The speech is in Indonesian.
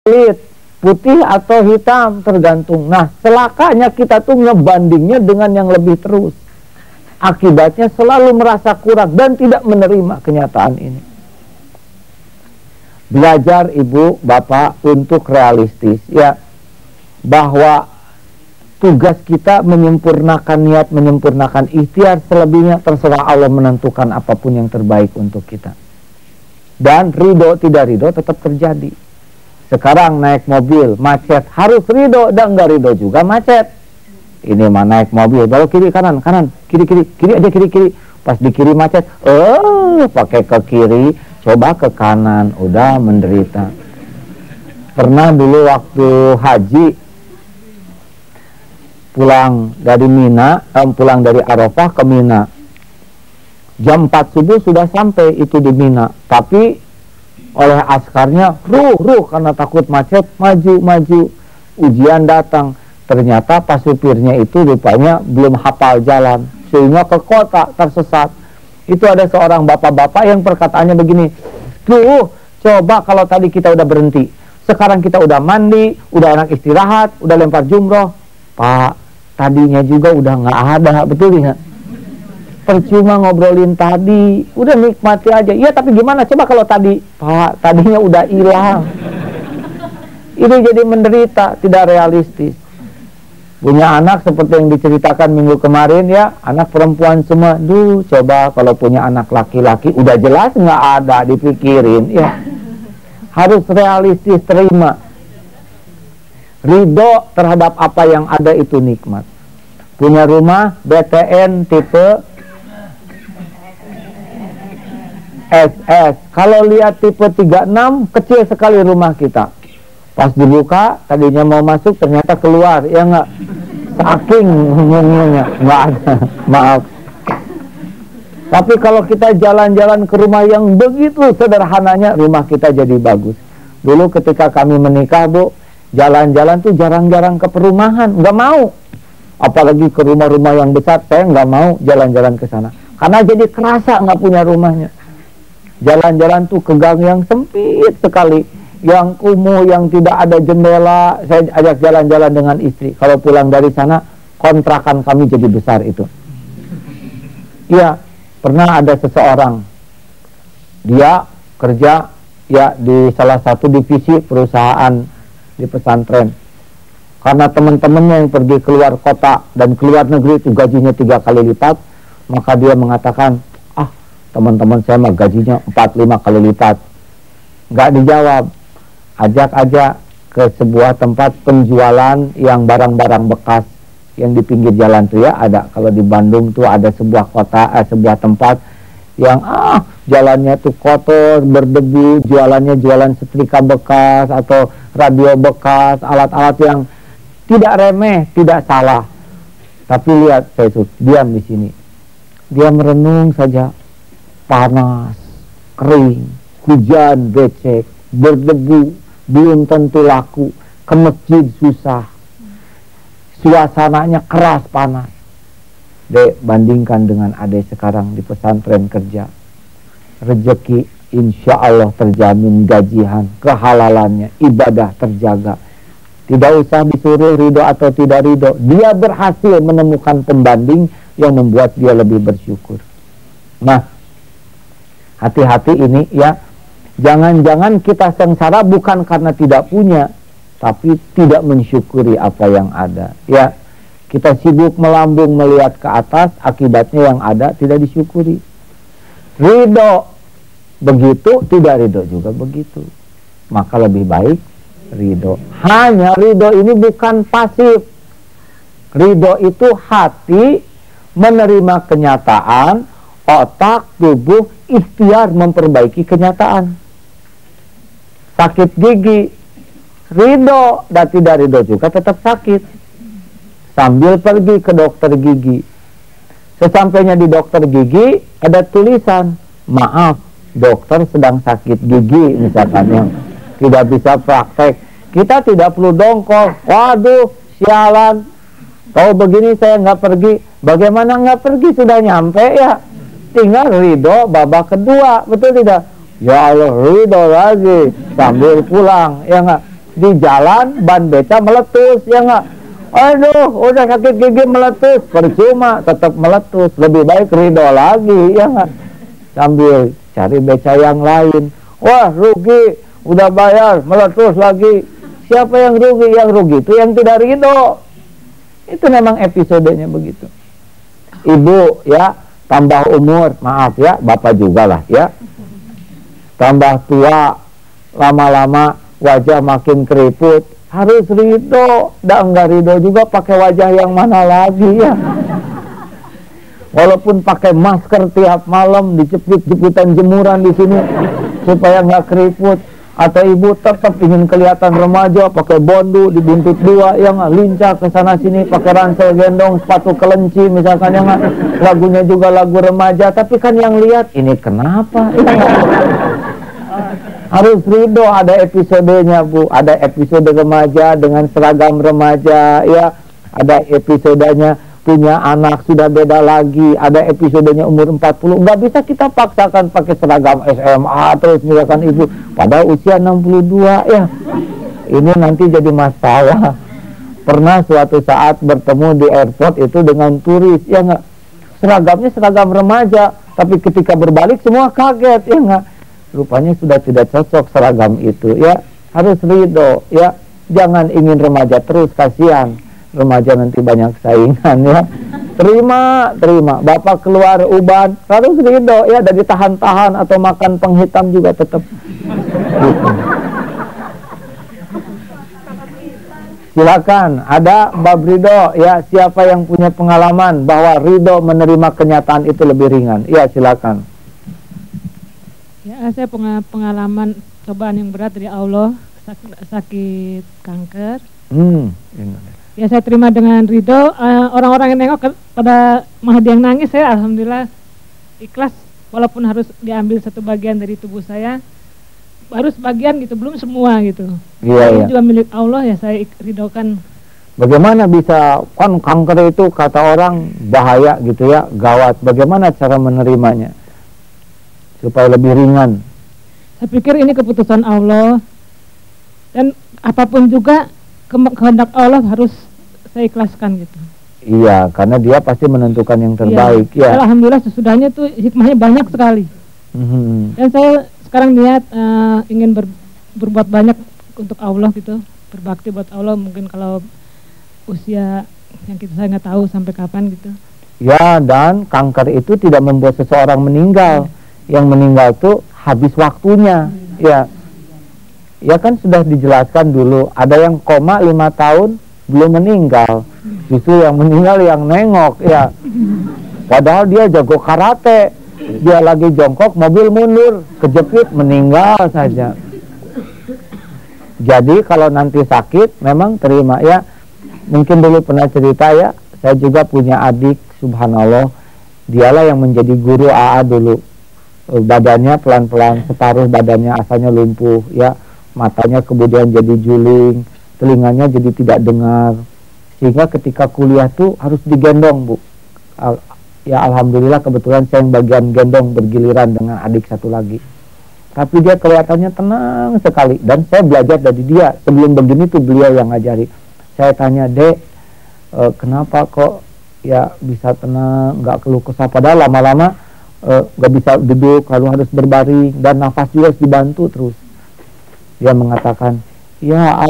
kulit, putih atau hitam, tergantung. Nah, celakanya kita tuh ngebandingnya dengan yang lebih terus. Akibatnya selalu merasa kurang dan tidak menerima kenyataan ini. Belajar ibu, bapak untuk realistis, ya, bahwa tugas kita menyempurnakan niat, menyempurnakan ikhtiar, selebihnya terserah Allah menentukan apapun yang terbaik untuk kita. Dan ridho tidak ridho tetap terjadi. Sekarang naik mobil, macet, harus ridho, dan enggak ridho juga macet. Ini mah naik mobil, baru kiri kanan, kanan, kiri kiri, kiri aja kiri kiri. Pas di kiri macet, pakai ke kiri, coba ke kanan, udah menderita. Pernah dulu waktu haji, pulang dari Mina, pulang dari Arafah ke Mina. Jam 4 subuh sudah sampai itu di Mina, tapi oleh askarnya ruh karena takut macet, maju. Ujian datang, ternyata pas supirnya itu rupanya belum hafal jalan, sehingga ke kota tersesat. Itu ada seorang bapak-bapak yang perkataannya begini, tuh coba kalau tadi kita udah berhenti, sekarang kita udah mandi, udah enak istirahat, udah lempar jumroh. Pak, tadinya juga udah nggak ada, betul ya? Percuma ngobrolin tadi, udah nikmati aja. Iya, tapi gimana? Coba kalau tadi, Pak, tadinya udah hilang. Ini jadi menderita, tidak realistis. Punya anak seperti yang diceritakan minggu kemarin, ya, anak perempuan semua. Duh, coba kalau punya anak laki-laki, udah jelas nggak ada, dipikirin, ya. Harus realistis, terima. Ridho terhadap apa yang ada itu nikmat. Punya rumah BTN tipe SS. Kalau lihat tipe 36, kecil sekali rumah kita. Pas dibuka, tadinya mau masuk, ternyata keluar. Ya enggak? Saking ngomongnya, enggak ada. Maaf. Tapi kalau kita jalan-jalan ke rumah yang begitu sederhananya, rumah kita jadi bagus. Dulu ketika kami menikah, Bu, jalan-jalan tuh jarang-jarang ke perumahan, nggak mau. Apalagi ke rumah-rumah yang besar, saya nggak mau jalan-jalan ke sana. Karena jadi kerasa nggak punya rumahnya. Jalan-jalan tuh ke gang yang sempit sekali, yang kumuh, yang tidak ada jendela. Saya ajak jalan-jalan dengan istri. Kalau pulang dari sana, kontrakan kami jadi besar itu. Iya, pernah ada seseorang, dia kerja ya di salah satu divisi perusahaan di pesantren. Karena teman-temannya yang pergi keluar kota dan keluar negeri itu gajinya 3 kali lipat, maka dia mengatakan, teman-teman saya mah gajinya 4-5 kali lipat. Nggak dijawab. Ajak aja ke sebuah tempat penjualan yang barang-barang bekas yang di pinggir jalan tuh, ya, ada. Kalau di Bandung tuh ada sebuah sebuah tempat yang jalannya tuh kotor, berdebu, jualannya jualan setrika bekas atau radio bekas, alat-alat yang tidak remeh, tidak salah. Tapi lihat, saya tuh diam di sini. Dia merenung saja. Panas, kering, hujan becek, berdebu, belum tentu laku, ke masjid susah, suasananya keras panas. Dek, bandingkan dengan adek sekarang di pesantren kerja, rezeki insya Allah terjamin, gajian, kehalalannya, ibadah terjaga. Tidak usah disuruh ridho atau tidak ridho, dia berhasil menemukan pembanding yang membuat dia lebih bersyukur. Nah, hati-hati ini, ya. Jangan-jangan kita sengsara bukan karena tidak punya, tapi tidak mensyukuri apa yang ada. Ya, kita sibuk melambung melihat ke atas, akibatnya yang ada tidak disyukuri. Ridho begitu, tidak ridho juga begitu. Maka lebih baik ridho. Hanya ridho ini bukan pasif. Ridho itu hati menerima kenyataan, otak, tubuh, ikhtiar memperbaiki kenyataan. Sakit gigi, ridho dan tidak ridho juga tetap sakit. Sambil pergi ke dokter gigi. Sesampainya di dokter gigi, ada tulisan, maaf, dokter sedang sakit gigi, misalkan, yang tidak bisa praktek. Kita tidak perlu dongkol. Waduh, sialan. Tahu begini saya nggak pergi. Bagaimana nggak pergi? Sudah nyampe, ya. Tinggal ridho babak kedua, betul tidak? Ya Allah, ridho lagi sambil pulang, ya nggak? di jalan ban beca meletus, ya nggak? Aduh, udah sakit gigi meletus, percuma, tetap meletus. Lebih baik ridho lagi, ya nggak? Sambil cari beca yang lain. Wah, rugi, udah bayar, meletus lagi. Siapa yang rugi? Yang rugi itu yang tidak ridho. Itu memang episodenya begitu. Ibu, ya, tambah umur, maaf ya, bapak juga lah, ya. Tambah tua, lama-lama wajah makin keriput, harus ridho. Enggak ridho juga pakai wajah yang mana lagi, ya. Walaupun pakai masker tiap malam, dijepit-jepitan jemuran di sini supaya nggak keriput. Atau ibu tetap ingin kelihatan remaja, pakai bondu, dibuntuk dua, ya nggak, lincah ke sana sini, pakai ransel gendong, sepatu kelenci, misalkan, ya nggak, lagunya juga lagu remaja. Tapi kan yang lihat, ini kenapa? Ya, harus ridho, ada episodenya, Bu. Ada episode remaja dengan seragam remaja, ya. Ada episodenya punya anak sudah beda lagi. Ada episodenya umur 40. Nggak bisa kita paksakan pakai seragam SMA terus, misalkan ibu. Pada usia 62, ya. Ini nanti jadi masalah. Pernah suatu saat bertemu di airport itu dengan turis, ya nggak. Seragamnya seragam remaja, tapi ketika berbalik semua kaget, ya nggak. Rupanya sudah tidak cocok seragam itu, ya. Harus ridho, ya. Jangan ingin remaja terus, kasihan remaja nanti banyak saingan, ya. Terima. Bapak keluar uban, harus ridho, ya. Dari tahan-tahan atau makan penghitam juga tetap gitu. Silakan, ada bab ridho, ya. Siapa yang punya pengalaman bahwa ridho menerima kenyataan itu lebih ringan? Ya, silakan. Ya, saya punya pengalaman cobaan yang berat dari Allah, sakit kanker. Ya, saya terima dengan ridho. Orang-orang yang nengok pada Mahdi yang nangis, saya alhamdulillah ikhlas, walaupun harus diambil satu bagian dari tubuh saya, baru sebagian gitu, belum semua gitu. Ini juga milik Allah, ya saya ridhokan. Bagaimana bisa, kan kanker itu kata orang bahaya gitu, ya, gawat. Bagaimana cara menerimanya supaya lebih ringan? Saya pikir ini keputusan Allah, dan apapun juga kehendak Allah harus saya ikhlaskan gitu. Iya, karena dia pasti menentukan yang terbaik, ya. Alhamdulillah sesudahnya tuh hikmahnya banyak sekali. Dan saya sekarang niat ingin berbuat banyak untuk Allah gitu, berbakti buat Allah. Mungkin kalau usia yang saya nggak tahu sampai kapan gitu. Ya, dan kanker itu tidak membuat seseorang meninggal. Yang meninggal tuh habis waktunya, ya. Ya kan sudah dijelaskan dulu, ada yang koma 5 tahun belum meninggal. Justru yang meninggal yang nengok, ya. Padahal dia jago karate, dia lagi jongkok, mobil mundur, kejepit, meninggal saja. Jadi kalau nanti sakit, memang terima, ya. Mungkin dulu pernah cerita, ya, saya juga punya adik, subhanallah, dialah yang menjadi guru AA dulu. Badannya pelan-pelan, separuh badannya asalnya lumpuh, ya. Matanya kemudian jadi juling, telinganya jadi tidak dengar, sehingga ketika kuliah tuh harus digendong, Bu. Ya alhamdulillah kebetulan saya yang bagian gendong bergiliran dengan adik satu lagi. Tapi dia kelihatannya tenang sekali, dan saya belajar dari dia. Sebelum begini tuh beliau yang ngajari. Saya tanya, Dek, kenapa kok ya bisa tenang, nggak keluh kesah, padahal lama-lama nggak bisa duduk, lalu harus berbaring, dan nafas juga harus dibantu terus. Dia mengatakan, ya